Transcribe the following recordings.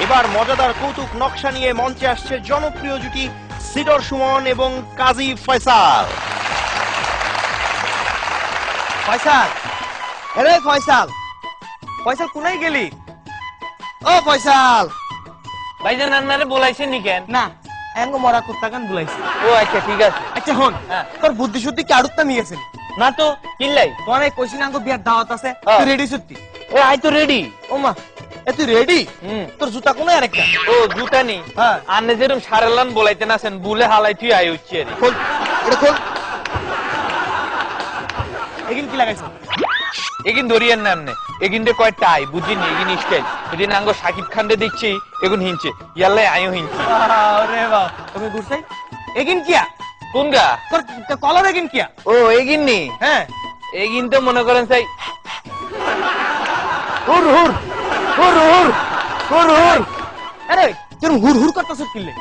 এবার মজাদার কৌতুক নকশা নিয়ে মঞ্চে আসছে জনপ্রিয় জুটি সিডর সুমন এবং কাজী ফয়সাল। ফয়সাল, আরে ফয়সাল, ফয়সাল কোনায় গেলি? ও ফয়সাল ভাইজান আন্নারে বলাইছেন নি কেন? না এঙ্গ মরা কুত্তা গান বুলাইছি। ও আচ্ছা ঠিক আছে। আচ্ছা হন, হ্যাঁ। তোর বুদ্ধি শুদ্ধি কি আড়ুত্তা নিয়ে গেছেন? না তো কিল্লাই তোর এই কইছিন আঙ্গ বিয়ার দাওয়াত আছে, হ্যাঁ। তুই রেডি সত্যি? এ আই তো রেডি। ও মা, এ তুই রেডি? হুম। তোর জুতা কোনায় আরেকটা? ও জুতা নি হ্যাঁ। আন্নে যেরকম সারেলান বলাইতে নাছেন বুলে হালাই তুই আই হচ্ছে রে। খোল, এটা খোল। এগিন কি লাগাইছ? এগিন ধরিয়েন না আমনে এগিন দে কয় টাই বুঝিনি এগিন স্টাইল এদিন আঙ্গ সাকিব খান দে দেখছি এগুন হিনছে ইয়াল্লাই আইও হিনছি। আরে বাহ, তুমি গুছাই এগিন কিয়া? কোন গা? তোর কলার এগিন কিয়া? ও এগিন নি হ্যাঁ। এগিন তো মনে করেন চাই হুর হুর হুর হুর হুর হুর। আরে তুই হুর হুর করতেছ কিলে?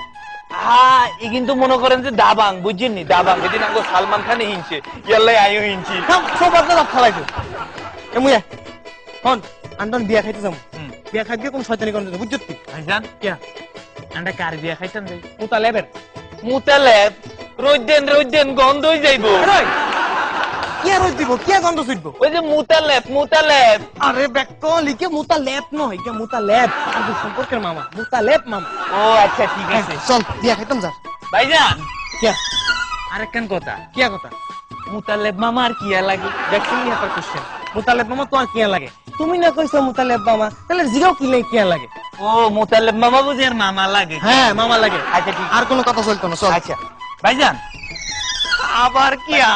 হ্যাঁ এগিন তো মনে করেন যে দাবাং বুঝছেন নি দাবাং এদিন আঙ্গ সালমান খানে হিনছে ইয়াল্লাই আইও হিনছি। থাম, সব আপনারা ফালাই দে। এমুয়া হন, আন্ডন বিয়া খাইতে যাম। হুম। বিয়া খাইতে কোন শয়তানি করতে বুঝছত কি? ভাইজান কিয়া? আন্ডা কার বিয়া খাইতাম যাই মুতা লেবের। মুতালেব রোজ দেন গন্ধ হয়ে যাইবো। আরে কিয়া রোজ দিব, কিয়া গন্ধ ছুটব? ওই যে মুতালেব আরে বেক লিকে মুতা লেপ নয়, এটা মুতা লেপ। আর সম্পর্কের মামা, মুতা লেপ মামা। ও আচ্ছা ঠিক আছে। চল বিয়া খাইতাম যা। ভাইজান কিয়া? আরেকখান কথা কিয়া কথা? মুতালেব মামা আর কিয়া লাগে? দেখছেন নি আপনার কোশ্চেন? মুতা লেপ মামা তো আর কিয়া লাগে? তুমি না কইছো মুতা লেপ মামা, তাহলে জিগাও কি লাগে কিয়া লাগে? ও মুতালেব মামা বুঝি আর মামা লাগে? হ্যাঁ মামা লাগে। আচ্ছা ঠিক আর কোনো কথা চলতো না, চল। আচ্ছা ভাইজান আবার কিয়া?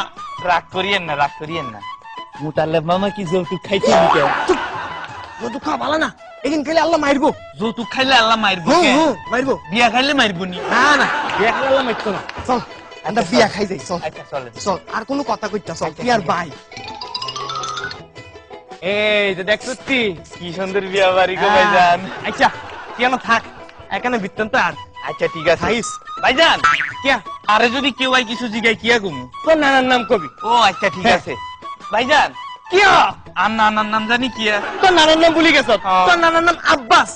রাগ করিয়েন না মুতালেব মামা কি যৌতুক খাইতে নিতে? চুপ, যৌতুক খাওয়া ভালো না, এদিন খেলে আল্লাহ মারবো। যৌতুক খাইলে আল্লাহ মারবো হুম কে? হুম মারবো। বিয়া খাইলে মারবো নি? না না, বিয়া খেলে আল্লাহ মারতো না। চল আমরা বিয়া খাই যাই, চল। আচ্ছা চলেন। চল, আর কোনো কথা কইতা চল, আচ্ছা, তুই আর ঠিক আছে। ভাই। এই যে দেখছ তুই কি সুন্দর বিয়া বাড়ি গো ভাইজান। আচ্ছা কেন থাক, এখানে বৃত্তান্ত আর আচ্ছা ঠিক আছে খাইস। ভাইজান কিয়া? আরে যদি কেউ আই কিছু জিগাই কিয়া গুমু? তোর নানার নাম কবি। ও আচ্ছা ঠিক হ্যাঁ। আছে ভাইজান কিয়া? আন্নার নাম জানি কিয়া? তোর নানার নাম ভুলি গেছ? হ্যাঁ। তোর নানার নাম আব্বাস।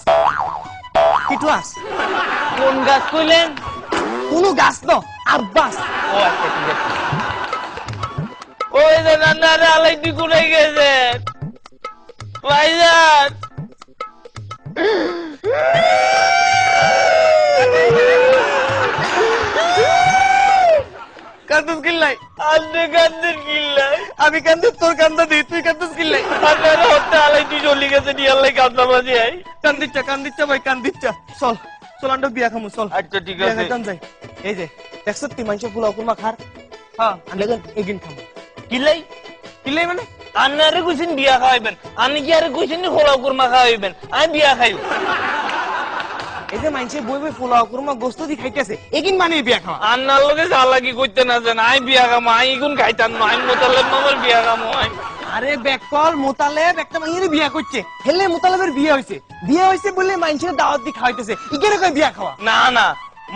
কিটুয়াস? কোন গাছ কইলেন? কোনো গাছ ন, আব্বাস। ও আচ্ছা ঠিক আছে। ওই যে নান্নারে আলাই তুই কোথায় গেছেন ভাইজান? কান্দুস কিল্লাই? আন্নে কান্দের কিল্লাই আমি কান্দু, তোর কান্দা দি, তুই কান্দুস কিল্লাই? আন্নারে হত্যা আলাই তুই চলি গেছে নি আল্লাহ কান্দা মাঝে আই। কান্দিচ্ছা ভাই, কান্দিচ্ছা। চল চল আমরা বিয়া খামু, চল। আচ্ছা ঠিক বিয়া আছে। খাইতাম যাই। এই যে দেখছ তুই মানুষ ফুলাও কুরমা খার, হ্যাঁ আনলে এগিন খামু। কিল্লাই কিল্লাই মানে? আন্নারে কইছেন বিয়া খাওয়াইবেন আন্নি কি আরে কইছেন নি খোলাও কুরমা খাওয়াইবেন আমি বিয়া খাইব? এই যে মানুষে বই বই ফুলাও কুরমা গোস্ত দি খাইতেছে, এগিন মানে বিয়া খাওয়া। আন্নার লগে চালাকি করতে না জান আমি বিয়া খামো আমি কোন খাইতাম না আমি মোতালেব মামার বিয়া খামো আমি। আরে বেকল মোতালেব একটা মাইয়ের বিয়া করছে, হেলে মোতালেবের বিয়ে হইছে বলে মানুষের দাওয়াত দি খাওয়াইতেছে, ইগেরে কই বিয়া খাওয়া? না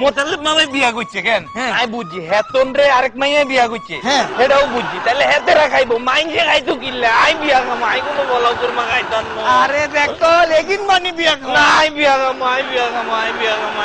মোতালেব মামাই বিয়া করছে কেন? হ্যাঁ। আমি বুঝছি হেতন রে আরেক মাইয়া বিয়া করছে হ্যাঁ। সেটাও বুঝছি তাহলে হেতেরা খাইবো মাইনসে খাইতো কিনলে আমি বিয়া খামো আমি কোনো বলাও কুরমা খাইতাম না। আরে বেকল এগিন মানে বিয়া খাওয়া। না আমি বিয়া খামো আমি বিয়া খামো আমি বিয়া খামো